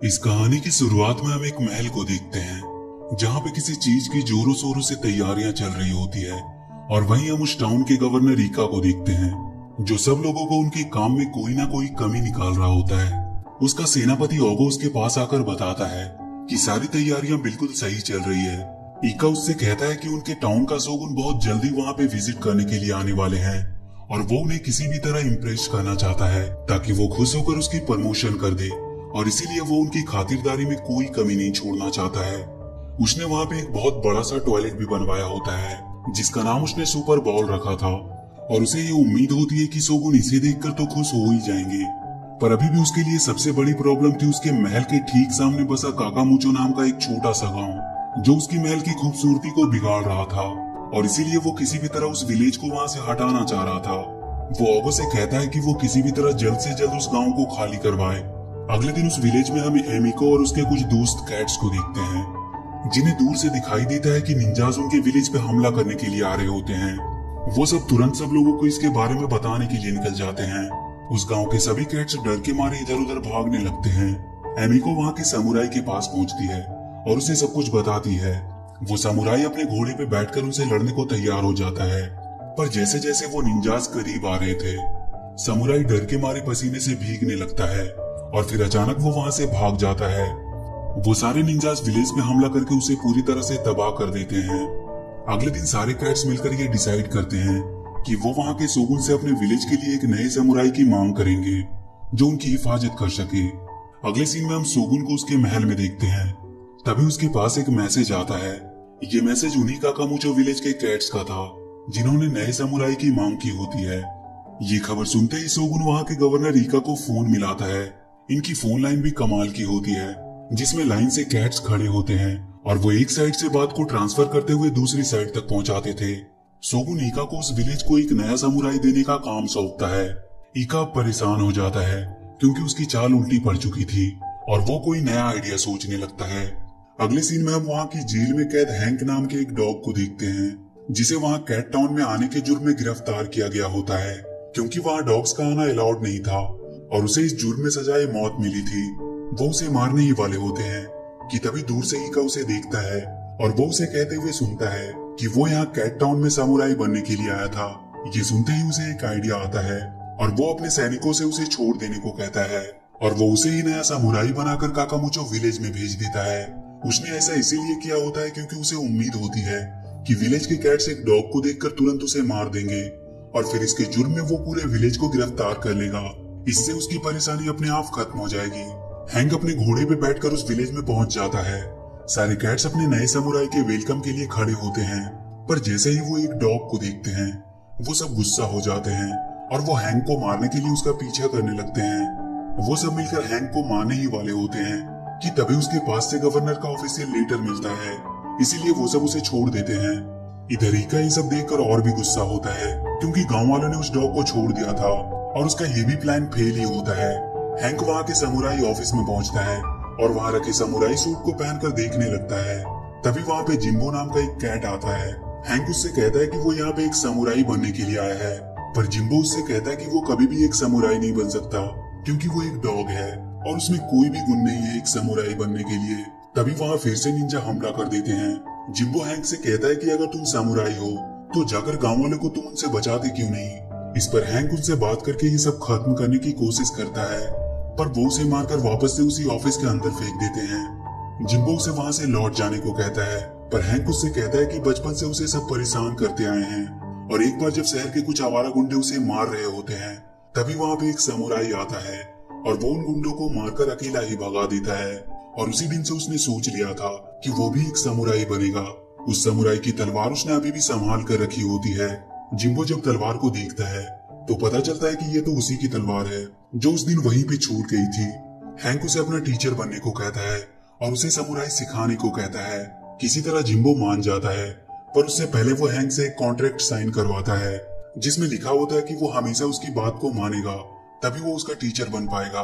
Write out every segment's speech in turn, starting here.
इस कहानी की शुरुआत में हम एक महल को देखते हैं जहां पे किसी चीज की जोरों शोरों से तैयारियां चल रही होती है। और वहीं हम उस टाउन के गवर्नर रीका को देखते हैं जो सब लोगों को उनके काम में कोई ना कोई कमी निकाल रहा होता है। उसका सेनापति ओगो उसके पास आकर बताता है कि सारी तैयारियां बिल्कुल सही चल रही है। ईका उससे कहता है कि उनके टाउन का शोगुन बहुत जल्दी वहां पे विजिट करने के लिए आने वाले हैं और वो उन्हें किसी भी तरह इम्प्रेस करना चाहता है ताकि वो खुश होकर उसकी प्रमोशन कर दे, और इसीलिए वो उनकी खातिरदारी में कोई कमी नहीं छोड़ना चाहता है। उसने वहाँ पे एक बहुत बड़ा सा टॉयलेट भी बनवाया होता है जिसका नाम उसने सुपर बॉल रखा था, और उसे ये उम्मीद होती है कि शोगुन इसे देखकर तो खुश हो ही जाएंगे। पर अभी भी उसके लिए सबसे बड़ी प्रॉब्लम थी उसके महल के ठीक सामने बसा काकामुचो नाम का एक छोटा सा गाँव जो उसकी महल की खूबसूरती को बिगाड़ रहा था, और इसीलिए वो किसी भी तरह उस विलेज को वहाँ से हटाना चाह रहा था। वो ओगो से कहता है कि वो किसी भी तरह जल्द से जल्द उस गाँव को खाली करवाए। अगले दिन उस विलेज में हम एमिको और उसके कुछ दोस्त कैट्स को देखते हैं जिन्हें दूर से दिखाई देता है कि निंजाज उनके विलेज पे हमला करने के लिए आ रहे होते हैं। वो सब तुरंत सब लोगों को इसके बारे में बताने के लिए निकल जाते हैं। उस गांव के सभी कैट्स डर के मारे इधर उधर भागने लगते हैं। एमिको वहां के समुराई के पास पहुंचती है और उसे सब कुछ बताती है। वो समुराई अपने घोड़े पे बैठकर उनसे लड़ने को तैयार हो जाता है, पर जैसे जैसे वो निंजाज करीब आ रहे थे समुराई डर के मारे पसीने से भीगने लगता है और फिर अचानक वो वहां से भाग जाता है। वो सारे निंजास विलेज में हमला करके उसे पूरी तरह से तबाह कर देते हैं। अगले दिन सारे कैट्स मिलकर ये डिसाइड करते हैं कि वो वहां के शोगुन से अपने विलेज के लिए एक नए समुराई की मांग करेंगे जो उनकी हिफाजत कर सके। अगले सीन में हम शोगुन को उसके महल में देखते हैं। तभी उसके पास एक मैसेज आता है। ये मैसेज उन्हीं काकामुचो विलेज के कैट्स का था जिन्होंने नए समुराई की मांग की होती है। ये खबर सुनते ही शोगुन वहां के गवर्नर रीका को फोन मिलाता है। इनकी फोन लाइन भी कमाल की होती है जिसमें लाइन से कैट्स खड़े होते हैं और वो एक साइड से बात को ट्रांसफर करते हुए दूसरी साइड तक पहुंचाते थे। शोगुन ईका को उस विलेज को एक नया समुराई देने का काम सौंपता है। ईका परेशान हो जाता है क्योंकि उसकी चाल उल्टी पड़ चुकी थी और वो कोई नया आइडिया सोचने लगता है। अगले सीन में हम वहाँ की जेल में कैद हैंक नाम के एक डॉग को देखते हैं जिसे वहाँ कैट टाउन में आने के जुर्म में गिरफ्तार किया गया होता है क्योंकि वहाँ डॉग्स का आना अलाउड नहीं था और उसे इस जुर्म में सजाए मौत मिली थी। वो उसे मारने ही वाले होते हैं कि तभी दूर से ईका उसे देखता है और वो उसे कहते हुए सुनता है कि वो यहाँ कैट टाउन में समुराई बनने के लिए आया था। ये सुनते ही उसे एक आइडिया आता है और वो अपने सैनिकों से उसे छोड़ देने को कहता है और वो उसे ही नया समुराई बनाकर काकामुचो विलेज में भेज देता है। उसने ऐसा इसीलिए किया होता है क्योंकि उसे उम्मीद होती है कि विलेज के कैट्स एक डॉग को देखकर तुरंत उसे मार देंगे और फिर इसके जुर्म में वो पूरे विलेज को गिरफ्तार कर लेगा। इससे उसकी परेशानी अपने आप खत्म हो जाएगी। हैंक अपने घोड़े पे बैठकर उस विलेज में पहुंच जाता है। सारे कैट्स अपने नए समुराई के वेलकम के लिए खड़े होते हैं, पर जैसे ही वो एक डॉग को देखते हैं वो सब गुस्सा हो जाते हैं और वो हैंक को मारने के लिए उसका पीछा करने लगते हैं। वो सब मिलकर हैंक को मारने ही वाले होते हैं कि तभी उसके पास से गवर्नर का ऑफिशियल लेटर मिलता है, इसीलिए वो सब उसे छोड़ देते हैं। इधर ईका ये सब देखकर और भी गुस्सा होता है क्योंकि गाँव वालों ने उस डॉग को छोड़ दिया था और उसका ये भी प्लान फेल ही होता है। हैंक वहाँ के समुराई ऑफिस में पहुँचता है और वहाँ रखे समुराई सूट को पहनकर देखने लगता है। तभी वहाँ पे जिम्बो नाम का एक कैट आता है। हैंक उससे कहता है कि वो यहाँ पे एक समुराई बनने के लिए आया है, पर जिम्बो उससे कहता है कि वो कभी भी एक समुराई नहीं बन सकता क्योंकि वो एक डॉग है और उसमें कोई भी गुण नहीं है एक समुराई बनने के लिए। तभी वहाँ फिर से निंजा हमला कर देते हैं। जिम्बो हैंक से कहता है कि अगर तुम समुराई हो तो जाकर गाँव वालों को तुम उनसे बचाते क्यों नहीं। इस पर हैंक उनसे बात करके ये सब खत्म करने की कोशिश करता है, पर वो उसे मारकर वापस से उसी ऑफिस के अंदर फेंक देते हैं। जिम्बो उसे वहां से लौट जाने को कहता है, पर हैंक उससे कहता है कि बचपन से उसे सब परेशान करते आए हैं और एक बार जब शहर के कुछ आवारा गुंडे उसे मार रहे होते हैं तभी वहां पे एक समुराई आता है और वो उन गुंडों को मारकर अकेला ही भगा देता है। और उसी दिन से उसने सोच लिया था कि वो भी एक समुराई बनेगा। उस समुराई की तलवार उसने अभी भी संभाल कर रखी होती है। जिम्बो जब तलवार को देखता है तो पता चलता है कि ये तो उसी की तलवार है जो उस दिन वहीं पे छूट गई थी। हैंक उसे अपना टीचर बनने को कहता है और उसे समुराई सिखाने को कहता है। किसी तरह जिम्बो मान जाता है, पर उससे पहले वो हैंक से एक कॉन्ट्रैक्ट साइन करवाता है जिसमें लिखा होता है कि वो हमेशा उसकी बात को मानेगा, तभी वो उसका टीचर बन पाएगा।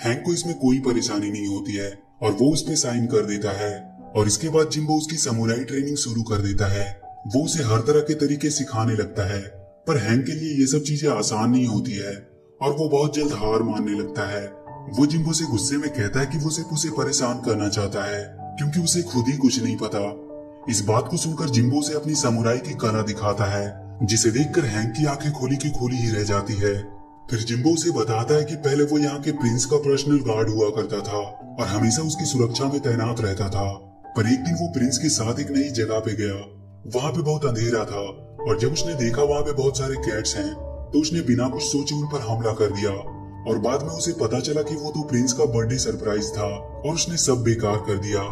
हैंक को इसमें कोई परेशानी नहीं होती है और वो उस पे साइन कर देता है और इसके बाद जिम्बो उसकी समुराई ट्रेनिंग शुरू कर देता है। वो उसे हर तरह के तरीके सिखाने लगता है, पर हैंक के लिए ये सब चीजें आसान नहीं होती है और वो बहुत जल्द हार मानने लगता है वो जिम्बो से गुस्से में कहता है कि वो सिर्फ उसे परेशान करना चाहता है क्योंकि उसे खुद ही कुछ नहीं पता। इस बात को सुनकर जिम्बो उसे अपनी समुराई की कला दिखाता है, जिसे देखकर हैंक की आंखें खोली की खोली ही रह जाती है। फिर जिम्बो उसे बताता है कि पहले वो यहाँ के प्रिंस का पर्सनल गार्ड हुआ करता था और हमेशा उसकी सुरक्षा में तैनात रहता था। पर एक दिन वो प्रिंस के साथ एक नई जगह पे गया। वहाँ पे बहुत अंधेरा था और जब उसने देखा वहाँ पे बहुत सारे कैट्स हैं तो उसने बिना कुछ सोचे उन पर हमला कर दिया। और बाद में उसे पता चला कि वो तो प्रिंस का बर्थडे सरप्राइज था और उसने सब बेकार कर दिया।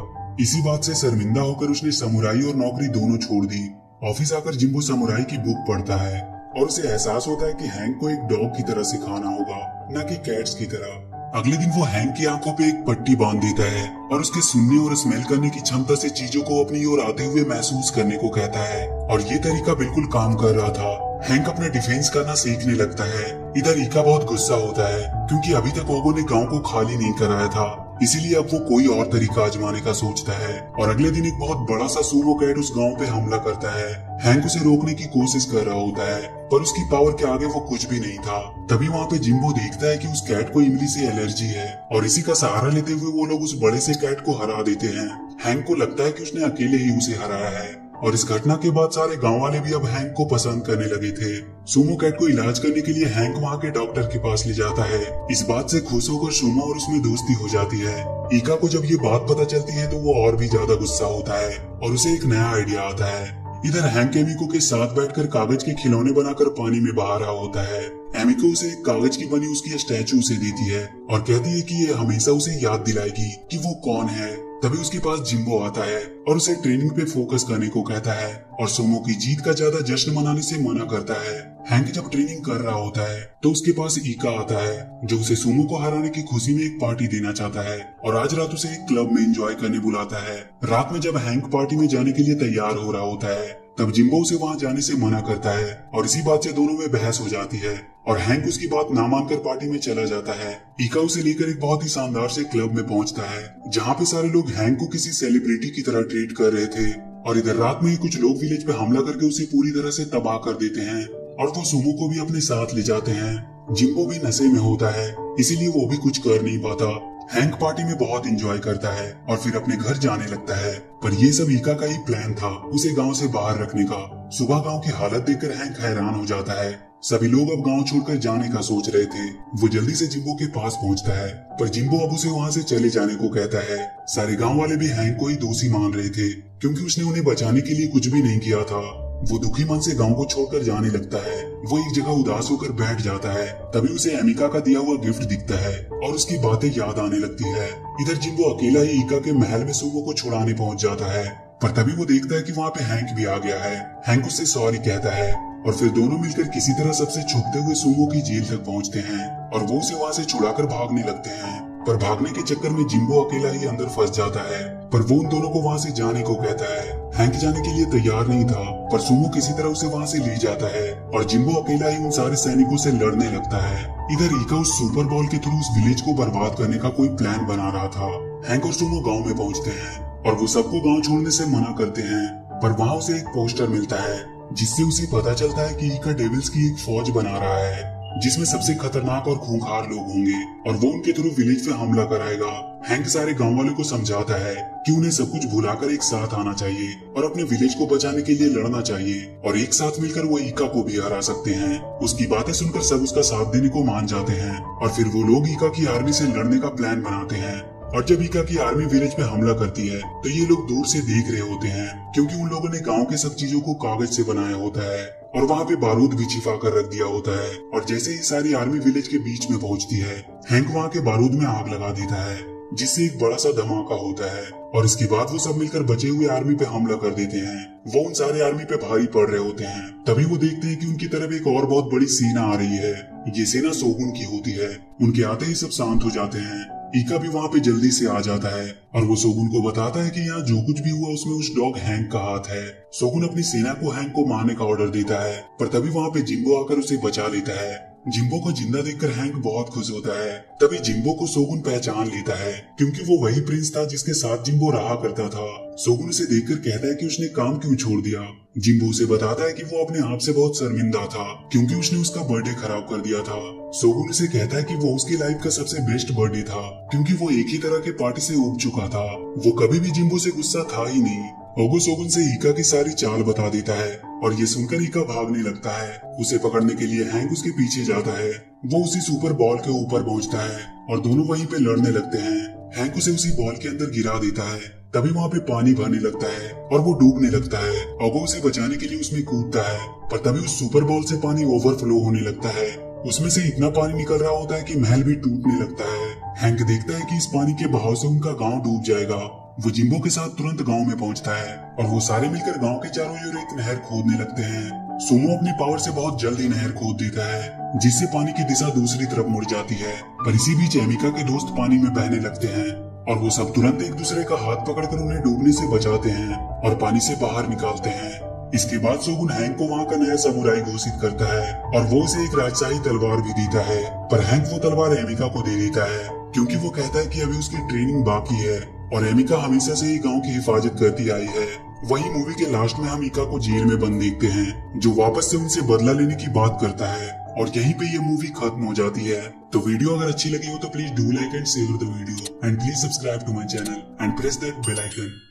इसी बात से शर्मिंदा होकर उसने समुराई और नौकरी दोनों छोड़ दी। ऑफिस आकर जिम्बो समुराई की बुक पढ़ता है और उसे एहसास होता है कि हैंक को एक डॉग की तरह सिखाना होगा, न कि कैट्स की तरह। अगले दिन वो हैंक की आंखों पे एक पट्टी बांध देता है और उसके सुनने और स्मेल करने की क्षमता से चीजों को अपनी ओर आते हुए महसूस करने को कहता है। और ये तरीका बिल्कुल काम कर रहा था। हैंक अपना डिफेंस करना सीखने लगता है। इधर ईका बहुत गुस्सा होता है क्योंकि अभी तक ओगो ने गांव को खाली नहीं कराया था, इसीलिए अब वो कोई और तरीका आजमाने का सोचता है। और अगले दिन एक बहुत बड़ा सा सूमो कैट उस गांव पे हमला करता है। हैंक उसे रोकने की कोशिश कर रहा होता है पर उसकी पावर के आगे वो कुछ भी नहीं था। तभी वहाँ पे जिम्बो देखता है कि उस कैट को इमली से एलर्जी है और इसी का सहारा लेते हुए वो लोग उस बड़े से कैट को हरा देते हैं। हैंक को लगता है कि उसने अकेले ही उसे हराया है और इस घटना के बाद सारे गांव वाले भी अब हैंक को पसंद करने लगे थे। सुमो कैट को इलाज करने के लिए हैंक वहाँ के डॉक्टर के पास ले जाता है। इस बात से खुश होकर सुमो और उसमें दोस्ती हो जाती है। ईका को जब ये बात पता चलती है तो वो और भी ज्यादा गुस्सा होता है और उसे एक नया आइडिया आता है। इधर हैंक एमिको के साथ बैठकर कागज के खिलौने बनाकर पानी में बहा रहा होता है। एमिको उसे एक कागज की बनी उसकी स्टैचू से देती है और कहती है कि ये हमेशा उसे याद दिलाएगी कि वो कौन है। तभी उसके पास जिम्बो आता है और उसे ट्रेनिंग पे फोकस करने को कहता है और सुमो की जीत का ज्यादा जश्न मनाने से मना करता है। हैंक जब ट्रेनिंग कर रहा होता है तो उसके पास ईका आता है जो उसे सुमो को हराने की खुशी में एक पार्टी देना चाहता है और आज रात उसे एक क्लब में एंजॉय करने बुलाता है। रात में जब हैंक पार्टी में जाने के लिए तैयार हो रहा होता है तब जिम्बो उसे वहाँ जाने से मना करता है और इसी बात से दोनों में बहस हो जाती है और हैंक उसकी बात ना मानकर पार्टी में चला जाता है। ईका उसे लेकर एक बहुत ही शानदार से क्लब में पहुंचता है जहाँ पे सारे लोग हैंक को किसी सेलिब्रिटी की तरह ट्रीट कर रहे थे। और इधर रात में ही कुछ लोग विलेज पे हमला करके उसे पूरी तरह से तबाह कर देते हैं और वो सुमो को भी अपने साथ ले जाते हैं। जिम्बो भी नशे में होता है इसीलिए वो भी कुछ कर नहीं पाता। हैंक पार्टी में बहुत एंजॉय करता है और फिर अपने घर जाने लगता है। पर ये सब ईका का ही प्लान था उसे गांव से बाहर रखने का। सुबह गांव की हालत देखकर हैंक हैरान हो जाता है। सभी लोग अब गांव छोड़कर जाने का सोच रहे थे। वो जल्दी से जिम्बो के पास पहुंचता है पर जिम्बो अब उसे वहां से चले जाने को कहता है। सारे गांव वाले भी हैंक को ही दोषी मान रहे थे क्योंकि उसने उन्हें बचाने के लिए कुछ भी नहीं किया था। वो दुखी मन से गांव को छोड़कर जाने लगता है। वो एक जगह उदास होकर बैठ जाता है। तभी उसे एमिका का दिया हुआ गिफ्ट दिखता है और उसकी बातें याद आने लगती है। इधर जिम्बो अकेला ही ईका के महल में सुमो को छुड़ाने पहुंच जाता है पर तभी वो देखता है कि वहाँ पे हैंक भी आ गया है। हैंक उससे सॉरी कहता है और फिर दोनों मिलकर किसी तरह सबसे छुपते हुए सुमो की जेल तक पहुँचते हैं और वो उसे वहाँ से छुड़ाकर भागने लगते हैं। पर भागने के चक्कर में जिम्बो अकेला ही अंदर फंस जाता है पर वो उन दोनों को वहाँ से जाने को कहता है। हैंक जाने के लिए तैयार नहीं था पर सुमो किसी तरह उसे वहाँ से ले जाता है और जिम्बो अकेला ही उन सारे सैनिकों से लड़ने लगता है। इधर ईका उस सुपर बॉल के थ्रू उस विलेज को बर्बाद करने का कोई प्लान बना रहा था। हैंक और सुमो गाँव में पहुँचते हैं और वो सबको गाँव छोड़ने से मना करते हैं पर वहाँ उसे एक पोस्टर मिलता है जिससे उसे पता चलता है कि ईका डेविल्स की एक फौज बना रहा है जिसमें सबसे खतरनाक और खूंखार लोग होंगे और वो उनके थ्रू विलेज पे हमला कराएगा। हैंक सारे गांव वालों को समझाता है कि उन्हें सब कुछ भुलाकर एक साथ आना चाहिए और अपने विलेज को बचाने के लिए लड़ना चाहिए और एक साथ मिलकर वो ईका को भी हरा सकते हैं। उसकी बातें सुनकर सब उसका साथ देने को मान जाते हैं और फिर वो लोग ईका की आर्मी से लड़ने का प्लान बनाते हैं। और जब ईका की आर्मी विलेज पे हमला करती है तो ये लोग दूर से देख रहे होते हैं क्योंकि उन लोगों ने गांव के सब चीजों को कागज से बनाया होता है और वहाँ पे बारूद भी छिपा कर रख दिया होता है। और जैसे ही सारी आर्मी विलेज के बीच में पहुँचती है हैंक वहाँ के बारूद में आग लगा देता है जिससे एक बड़ा सा धमाका होता है और इसके बाद वो सब मिलकर बचे हुए आर्मी पे हमला कर देते हैं। वो उन सारे आर्मी पे भारी पड़ रहे होते हैं। तभी वो देखते हैं कि उनकी तरफ एक और बहुत बड़ी सेना आ रही है। ये सेना शोगुन की होती है। उनके आते ही सब शांत हो जाते हैं। ईका भी वहाँ पे जल्दी से आ जाता है और वो शोगुन को बताता है कि यहाँ जो कुछ भी हुआ उसमें उस डॉग हैंक का हाथ है। शोगुन अपनी सेना को हैंक को मारने का ऑर्डर देता है पर तभी वहाँ पे जिम्बो आकर उसे बचा लेता है। जिम्बो को जिंदा देखकर हैंक बहुत खुश होता है। तभी जिम्बो को शोगुन पहचान लेता है, क्योंकि वो वही प्रिंस था जिसके साथ जिम्बो रहा करता था। शोगुन उसे देखकर कहता है कि उसने काम क्यों छोड़ दिया। जिम्बो उसे बताता है कि वो अपने आप से बहुत शर्मिंदा था, क्योंकि उसने उसका बर्थडे खराब कर दिया था। शोगुन उसे कहता है कि वो उसकी लाइफ का सबसे बेस्ट बर्थडे था, क्योंकि वो एक ही तरह के पार्टी से उब चुका था। वो कभी भी जिम्बो से गुस्सा था ही नहीं। ओगो शोगुन से हिका की सारी चाल बता देता है और ये सुनकर हिका भागने लगता है। उसे पकड़ने के लिए हैंक उसके पीछे जाता है। वो उसी सुपर बॉल के ऊपर पहुंचता है और दोनों वहीं पे लड़ने लगते हैं। हैंक उसे उसी बॉल के अंदर गिरा देता है। तभी वहाँ पे पानी भरने लगता है और वो डूबने लगता है। ओगो उसे बचाने के लिए उसमें कूदता है, पर तभी उस सुपर बॉल से पानी ओवरफ्लो होने लगता है। उसमें से इतना पानी निकल रहा होता है कि महल भी टूटने लगता है। हैंक देखता है कि इस पानी के बहाव से उनका गांव डूब जाएगा। वो जिम्बो के साथ तुरंत गांव में पहुंचता है और वो सारे मिलकर गांव के चारों ओर एक नहर खोदने लगते हैं। सुमो अपनी पावर से बहुत जल्दी नहर खोद देता है, जिससे पानी की दिशा दूसरी तरफ मुड़ जाती है। पर इसी बीच एमिका के दोस्त पानी में बहने लगते हैं और वो सब तुरंत एक दूसरे का हाथ पकड़कर उन्हें डूबने से बचाते हैं और पानी से बाहर निकालते हैं। इसके बाद शोगुन हैंक को वहाँ का नया समुराई घोषित करता है और वो उसे एक राजशाही तलवार भी देता है। पर हैंक वो तलवार एमिका को दे देता है, क्योंकि वो कहता है कि अभी उसकी ट्रेनिंग बाकी है और एमिका हमेशा से ही गांव की हिफाजत करती आई है। वही मूवी के लास्ट में हम इका को जेल में बंद देखते हैं, जो वापस से उनसे बदला लेने की बात करता है और यहीं पे ये मूवी खत्म हो जाती है। तो वीडियो अगर अच्छी लगी हो तो please do like and share the video and please subscribe to my channel and press that bell icon.